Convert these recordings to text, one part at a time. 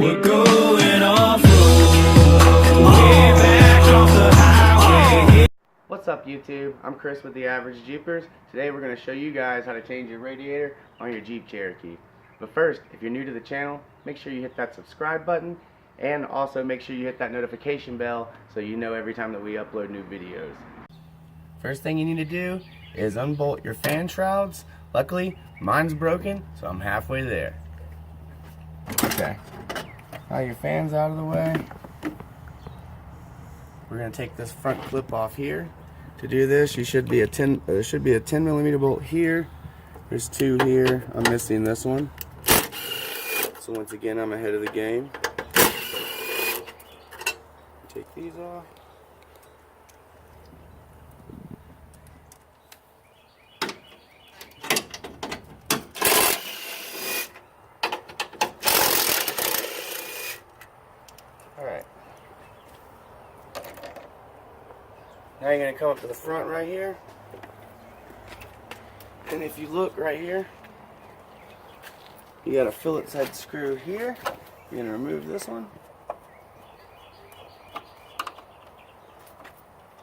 We're going off-road, way back off the highway. What's up YouTube? I'm Chris with the Average Jeepers. Today we're going to show you guys how to change your radiator on your Jeep Cherokee. But first, if you're new to the channel, make sure you hit that subscribe button and also make sure you hit that notification bell so you know every time that we upload new videos. First thing you need to do is unbolt your fan shrouds. Luckily, mine's broken, so I'm halfway there. Okay. Now your fan's out of the way. We're going to take this front clip off here. To do this, there should be a 10 millimeter bolt here. There's two here. I'm missing this one. So once again, I'm ahead of the game. Take these off. Alright. Now you're going to come up to the front right here. And if you look right here, you got a Phillips head screw here. You're going to remove this one.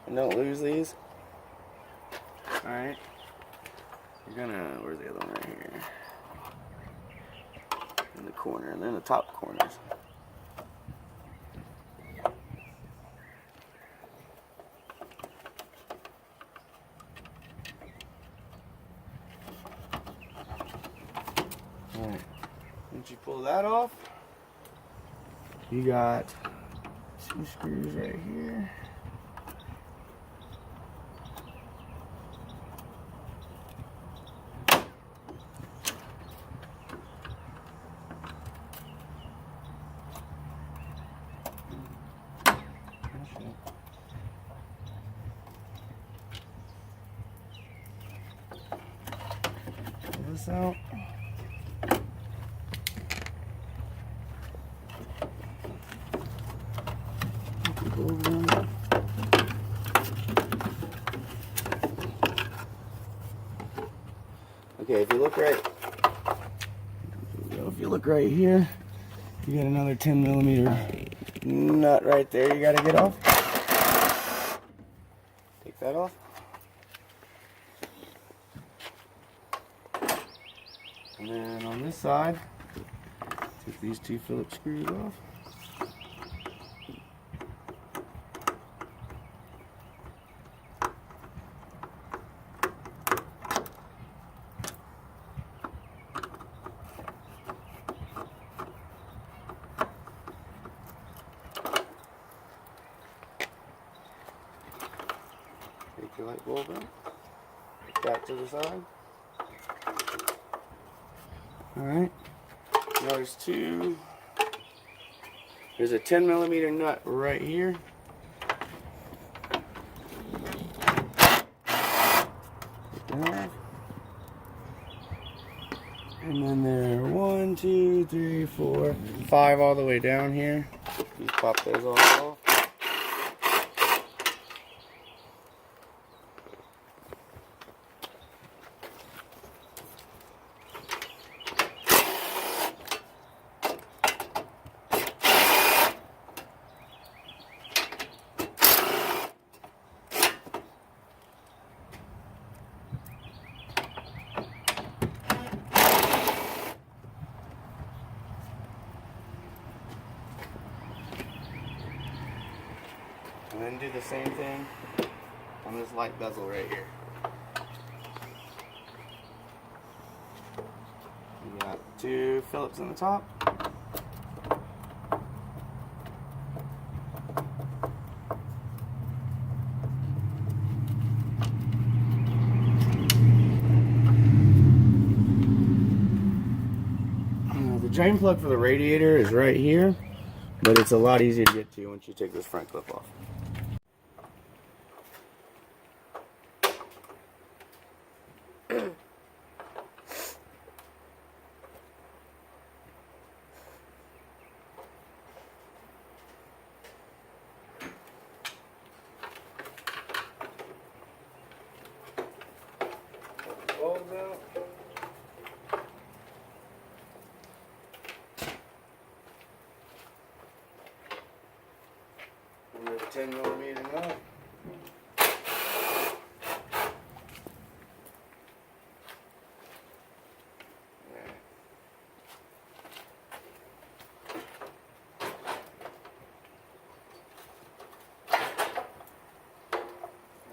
And don't lose these. Alright. You're going to, where's the other one right here? In the corner, and then the top corners. Alright, once you pull that off, you got two screws right here. Pull this out. Okay, if you look right here, you got another 10 millimeter nut right there you gotta get off. Take that off. And then on this side, take these two Phillips screws off. Take your light bulb out. Put that to the side. Alright. Now there's a 10 millimeter nut right here. Take that off. And then there are 1, 2, 3, 4, 5 all the way down here. You pop those all off. And then do the same thing on this light bezel right here. You got two Phillips on the top. Now, the drain plug for the radiator is right here, but it's a lot easier to get to once you take this front clip off. Bulbs out. 10mm nut.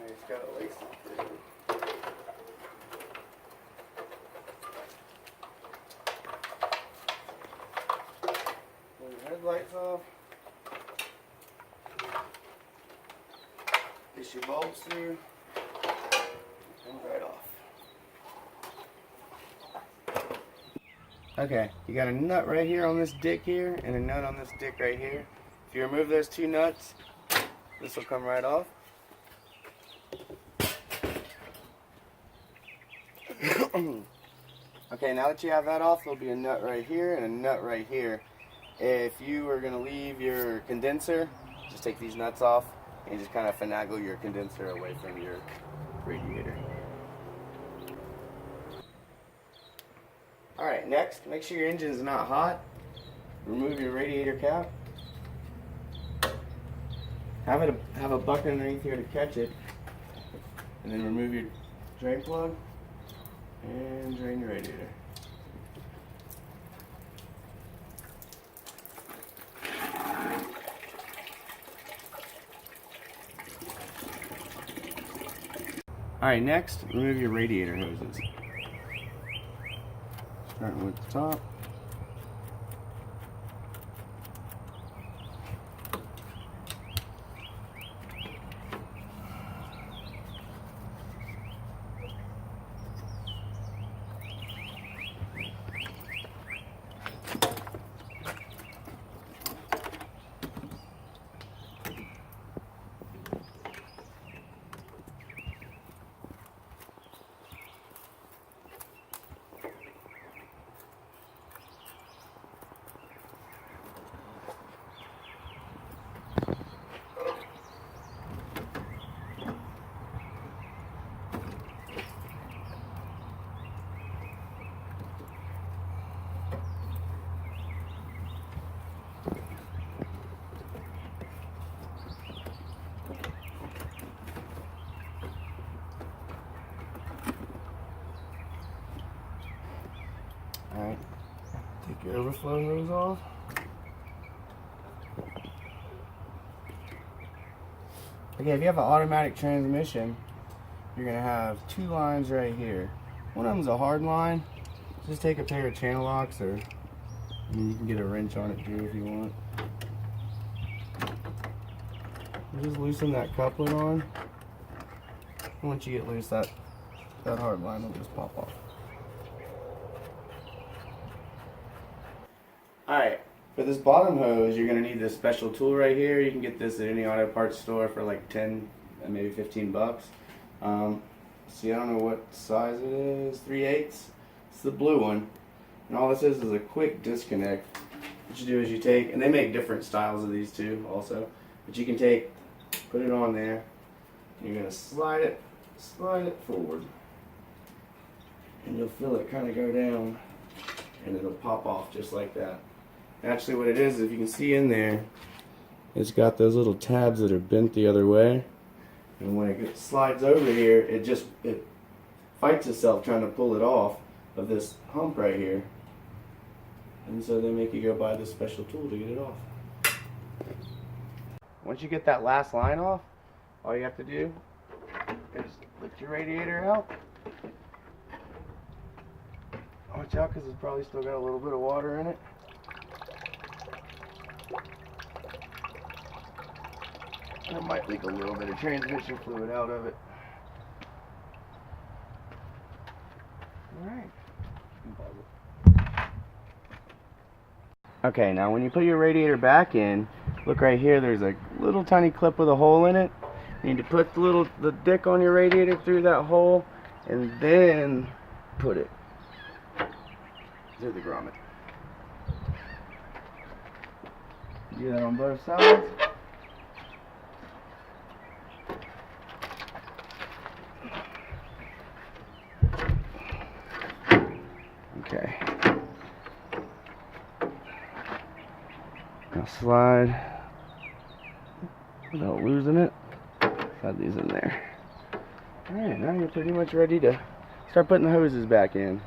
It's got a lace through. Pull your headlights off. Push your bolts through. Comes right off. Okay, you got a nut right here on this dick here, and a nut on this dick right here. If you remove those two nuts, this will come right off. Okay, now that you have that off, there'll be a nut right here and a nut right here. If you were going to leave your condenser, just take these nuts off and just kind of finagle your condenser away from your radiator. Alright, next, make sure your engine is not hot. Remove your radiator cap. Have a bucket underneath here to catch it. And then remove your drain plug and drain your radiator. Alright, next, remove your radiator hoses. Starting with the top. Alright, take your overflow hose off. Okay, if you have an automatic transmission, you're going to have two lines right here. One of them's a hard line. Just take a pair of channel locks, or you can get a wrench on it too if you want. Just loosen that coupling on. Once you get loose, that hard line will just pop off. Alright, for this bottom hose, you're going to need this special tool right here. You can get this at any auto parts store for like 10, maybe 15 bucks. See, I don't know what size it is, 3/8. It's the blue one. And all this is a quick disconnect. What you do is you take, and they make different styles of these too also, but you can take, put it on there, and you're going to slide it forward. And you'll feel it kind of go down, and it'll pop off just like that. Actually, what it is, if you can see in there, it's got those little tabs that are bent the other way, and when it slides over here, it fights itself trying to pull it off of this hump right here, and so they make you go buy this special tool to get it off. Once you get that last line off, all you have to do is lift your radiator out. Watch out, because it's probably still got a little bit of water in it. And it might leak a little bit of transmission fluid out of it. Alright. Okay, now when you put your radiator back in, look right here, there's a little tiny clip with a hole in it. You need to put the dick on your radiator through that hole, and then put it through the grommet. Do that on both sides. Okay. Now slide without losing it. Got these in there. Alright, now you're pretty much ready to start putting the hoses back in.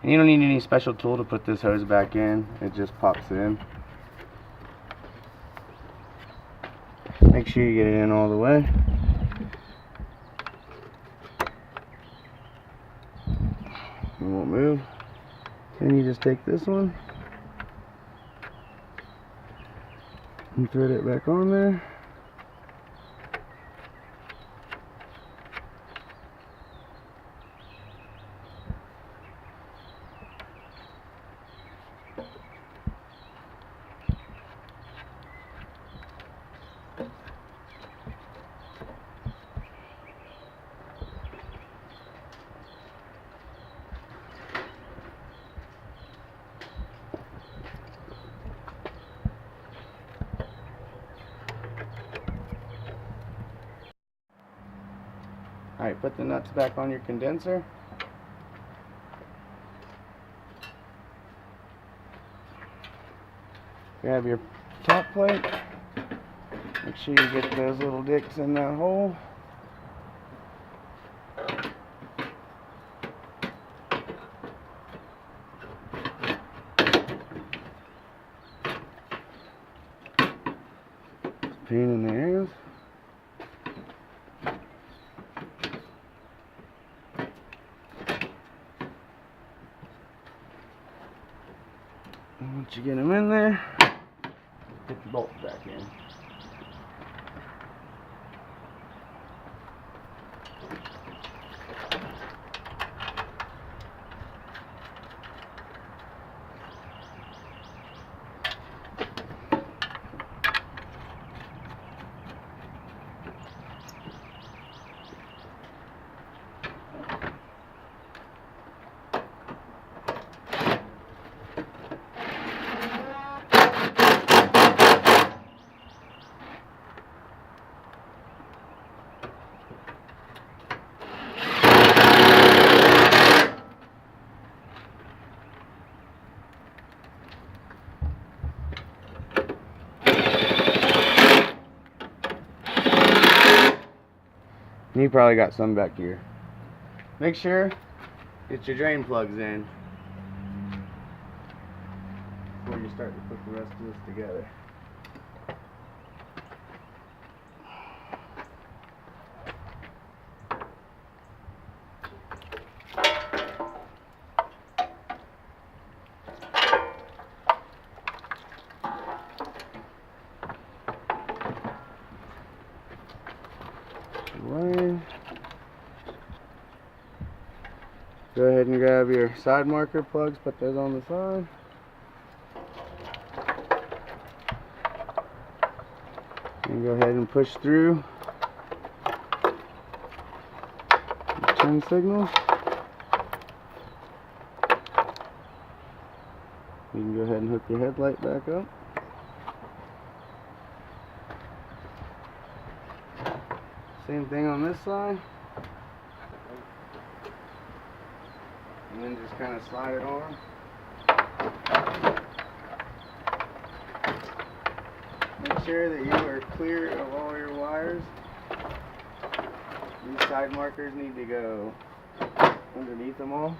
And you don't need any special tool to put this hose back in. It just pops in. Make sure you get it in all the way. It won't move. Then you just take this one and thread it back on there. Alright, put the nuts back on your condenser. Grab your top plate. Make sure you get those little dicks in that hole. Pain in the ass. Once you get them in there, get the bolts back in. You probably got some back here. Make sure get your drain plugs in before you start to put the rest of this together. Go ahead and grab your side marker plugs, put those on the side. And go ahead and push through the turn signal. You can go ahead and hook your headlight back up. Same thing on this side. And then just kind of slide it on. Make sure that you are clear of all your wires. These side markers need to go underneath them all.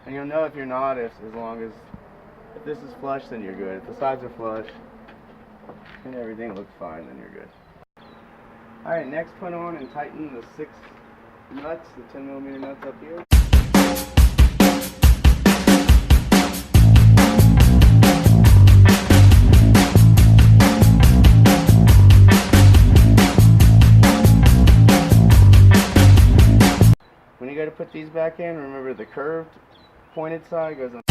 And you'll know if you're not as long as, if this is flush, then you're good. If the sides are flush and everything looks fine, then you're good. Alright, next put on and tighten the 6 nuts, the 10mm nuts up here. When you go to put these back in, remember the curved pointed side goes on.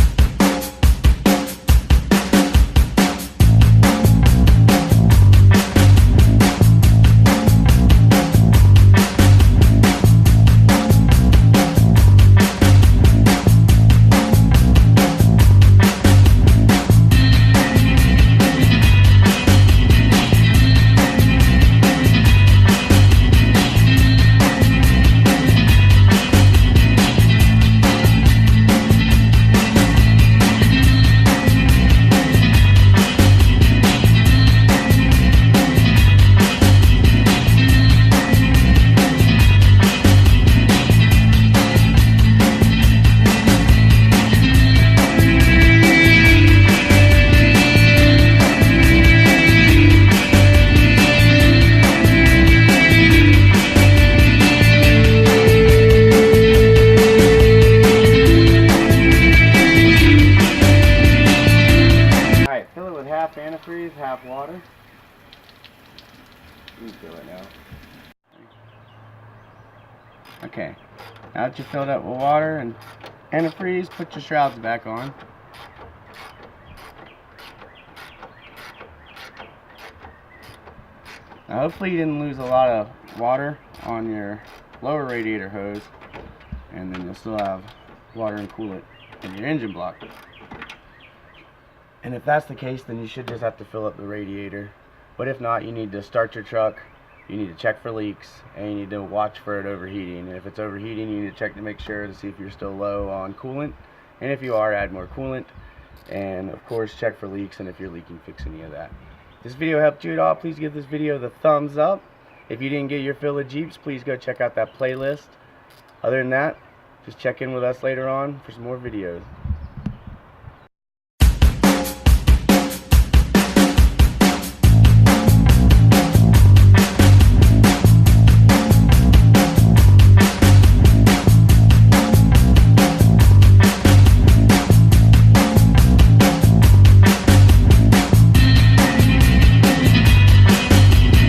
with half antifreeze, half water. You can feel it now. Okay, now that you filled up with water and antifreeze, put your shrouds back on. Now hopefully you didn't lose a lot of water on your lower radiator hose, and then you'll still have water and coolant in your engine block. And if that's the case, then you should just have to fill up the radiator. But if not, you need to start your truck, you need to check for leaks, and you need to watch for it overheating. And if it's overheating, you need to check to make sure to see if you're still low on coolant, and if you are, add more coolant, and of course check for leaks, and if you're leaking, fix any of that. If this video helped you at all, please give this video the thumbs up. If you didn't get your fill of Jeeps, please go check out that playlist. Other than that, just check in with us later on for some more videos.